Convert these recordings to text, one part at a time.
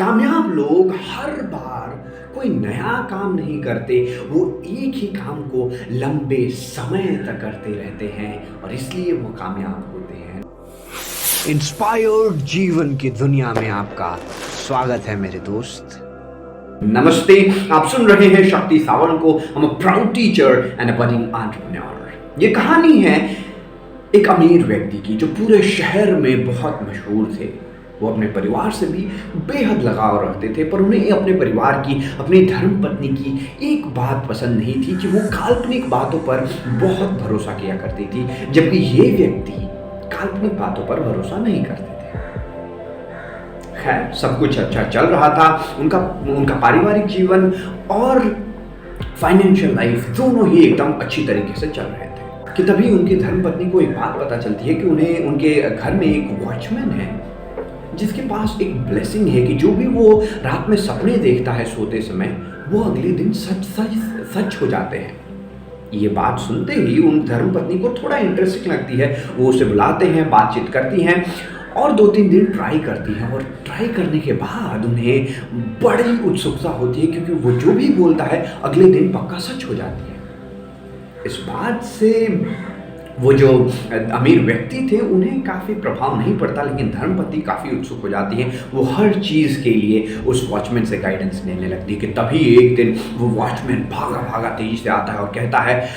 कामयाब लोग हर बार कोई नया काम नहीं करते, वो एक ही काम को लंबे समय तक करते रहते हैं और इसलिए वो कामयाब होते हैं। इंस्पायर्ड जीवन की दुनिया में आपका स्वागत है मेरे दोस्त। नमस्ते, आप सुन रहे हैं शक्ति सावंत को। I'm a proud teacher and a budding entrepreneur। ये कहानी है एक अमीर व्यक्ति की जो पूरे शहर में बहुत मशहूर थे। वो अपने परिवार से भी बेहद लगाव रखते थे, पर उन्हें अपने परिवार की, अपनी धर्मपत्नी की एक बात पसंद नहीं थी कि वो काल्पनिक बातों पर बहुत भरोसा किया करती थी, जबकि ये व्यक्ति काल्पनिक बातों पर भरोसा नहीं करते थे। खैर, सब कुछ अच्छा चल रहा था। उनका पारिवारिक जीवन और फाइनेंशियल लाइफ दोनों ही एकदम अच्छी तरीके से चल रहे थे कि तभी उनकी धर्मपत्नी को एक बात पता चलती है कि उन्हें उनके घर में एक वॉचमैन है जिसके पास एक ब्लेसिंग है कि जो भी वो रात में सपने देखता है सोते समय, वो अगले दिन सच हो जाते हैं। ये बात सुनते ही उन धर्मपत्नी को थोड़ा इंटरेस्टिंग लगती है। वो उसे बुलाते हैं, बातचीत करती हैं और 2-3 दिन ट्राई करती हैं और ट्राई करने के बाद उन्हें बड़ी उत्सुकता होती है क्योंकि वो जो भी बोलता है अगले दिन पक्का सच हो जाती है। इस बात से वो जो अमीर व्यक्ति थे उन्हें काफ़ी प्रभाव नहीं पड़ता, लेकिन धर्मपत्नी काफ़ी उत्सुक हो जाती है। वो हर चीज़ के लिए उस वॉचमैन से गाइडेंस लेने लगती है कि तभी एक दिन वो वॉचमैन भागा भागा तेजी से आता है और कहता है,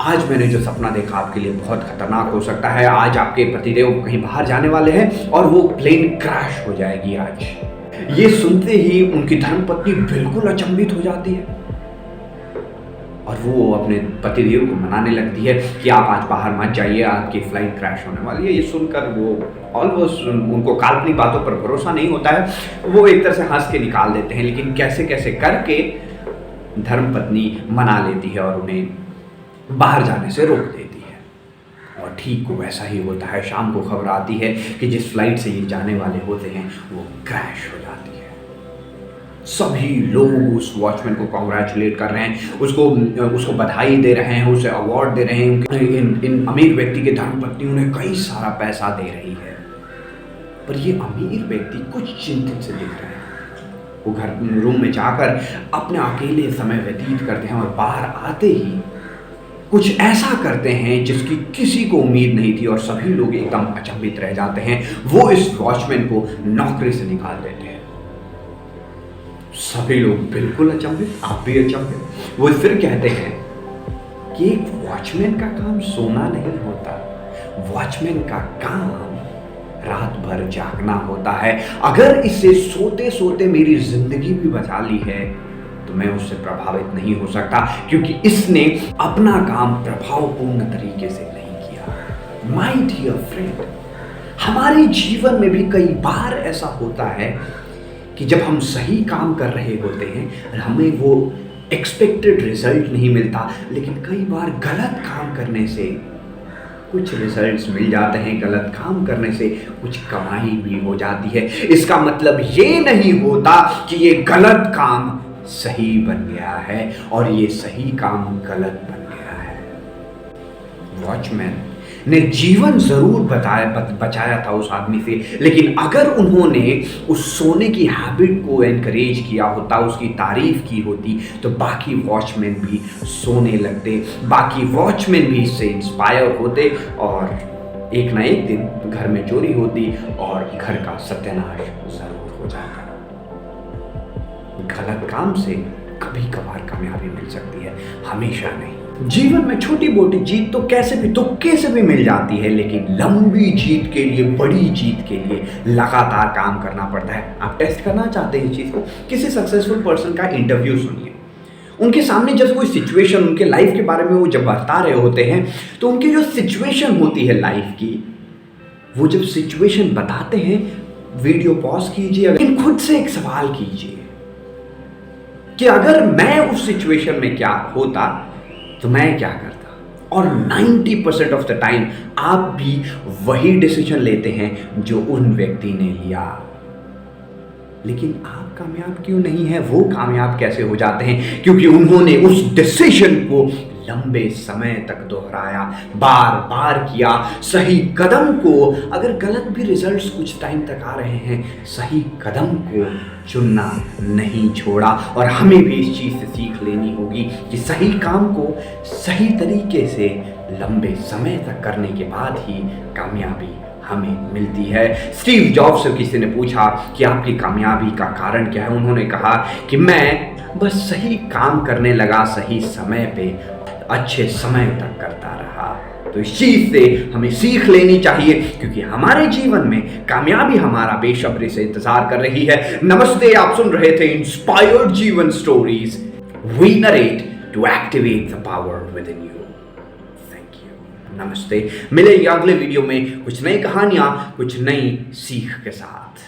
आज मैंने जो सपना देखा आपके लिए बहुत खतरनाक हो सकता है। आज आपके पतिदेव कहीं बाहर जाने वाले हैं और वो प्लेन क्रैश हो जाएगी आज। ये सुनते ही उनकी धर्मपत्नी बिल्कुल अचंभित हो जाती है और वो अपने पतिदेव को मनाने लगती है कि आप आज बाहर मत जाइए, आपकी फ्लाइट क्रैश होने वाली है। ये सुनकर वो ऑलमोस्ट उनको काल्पनिक बातों पर भरोसा नहीं होता है। वो एक तरह से हंस के निकाल देते हैं, लेकिन कैसे कैसे करके धर्मपत्नी मना लेती है और उन्हें बाहर जाने से रोक देती है। और ठीक वैसा ही होता है। शाम को खबर आती है कि जिस फ्लाइट से ये जाने वाले होते हैं वो क्रैश हो जाती है। सभी लोग उस वॉचमैन को कॉन्ग्रेचुलेट कर रहे हैं, उसको बधाई दे रहे हैं, उसे अवार्ड दे रहे हैं। इन अमीर व्यक्ति के धर्मपत्नी उन्हें कई सारा पैसा दे रही है, पर ये अमीर व्यक्ति कुछ चिंतित से दिख रहे हैं। वो घर रूम में जाकर अपने अकेले समय व्यतीत करते हैं और बाहर आते ही कुछ ऐसा करते हैं जिसकी किसी को उम्मीद नहीं थी और सभी लोग एकदम अचंभित रह जाते हैं। वो इस वॉचमैन को नौकरी से निकाल देते हैं। सभी लोग बिल्कुल अचंभित, आप भी अचंभित। वो फिर कहते हैं कि एक वॉचमैन का काम सोना नहीं होता, वॉचमैन का काम रात भर जागना होता है। अगर इसे सोते सोते मेरी जिंदगी भी बचा ली है तो मैं उससे प्रभावित नहीं हो सकता, क्योंकि इसने अपना काम प्रभावपूर्ण तरीके से नहीं किया। माय डियर फ्रेंड, हमारे जीवन में भी कई बार ऐसा होता है कि जब हम सही काम कर रहे होते हैं हमें वो एक्सपेक्टेड रिजल्ट नहीं मिलता, लेकिन कई बार गलत काम करने से कुछ रिजल्ट्स मिल जाते हैं। गलत काम करने से कुछ कमाई भी हो जाती है। इसका मतलब ये नहीं होता कि ये गलत काम सही बन गया है और ये सही काम गलत बन गया है। वॉचमैन ने जीवन जरूर बचाया था उस आदमी से, लेकिन अगर उन्होंने उस सोने की हैबिट को एनकरेज किया होता, उसकी तारीफ की होती, तो बाकी वॉचमैन भी सोने लगते, बाकी वॉचमैन भी इससे इंस्पायर होते और एक ना एक दिन घर में चोरी होती और घर का सत्यानाश जरूर हो जाता। गलत काम से कभी कभार कामयाबी मिल सकती है, हमेशा नहीं। जीवन में छोटी मोटी जीत तो तुक्के से भी मिल जाती है, लेकिन लंबी जीत के लिए, बड़ी जीत के लिए लगातार काम करना पड़ता है। आप टेस्ट करना चाहते हैं इस चीज को, किसी सक्सेसफुल पर्सन का इंटरव्यू सुनिए। उनके सामने जब कोई सिचुएशन, उनके लाइफ के बारे में वो जब बता रहे होते हैं, तो उनकी जो सिचुएशन होती है लाइफ की, वो जब सिचुएशन बताते हैं, वीडियो पॉज कीजिए, लेकिन खुद से एक सवाल कीजिए कि अगर मैं उस सिचुएशन में क्या होता तो मैं क्या करता। और 90% ऑफ द टाइम आप भी वही डिसीजन लेते हैं जो उन व्यक्ति ने लिया। लेकिन आप कामयाब क्यों नहीं है? वो कामयाब कैसे हो जाते हैं? क्योंकि उन्होंने उस डिसीजन को लंबे समय तक दोहराया, बार बार किया सही कदम को। अगर गलत भी रिजल्ट्स कुछ टाइम तक आ रहे हैं, सही कदम को चुनना नहीं छोड़ा। और हमें भी इस चीज़ से सीख लेनी होगी कि सही काम को सही तरीके से लंबे समय तक करने के बाद ही कामयाबी हमें मिलती है। स्टीव जॉब्स से किसी ने पूछा कि आपकी कामयाबी का कारण क्या है। उन्होंने कहा कि मैं बस सही काम करने लगा, सही समय पे अच्छे समय तक करता रहा। तो इस चीज से हमें सीख लेनी चाहिए, क्योंकि हमारे जीवन में कामयाबी हमारा बेसब्री से इंतजार कर रही है। नमस्ते, आप सुन रहे थे इंस्पायर्ड जीवन stories. We narrate to activate the power within you. Thank you, नमस्ते। मिलेंगे अगले वीडियो में कुछ नई कहानियां, कुछ नई सीख के साथ।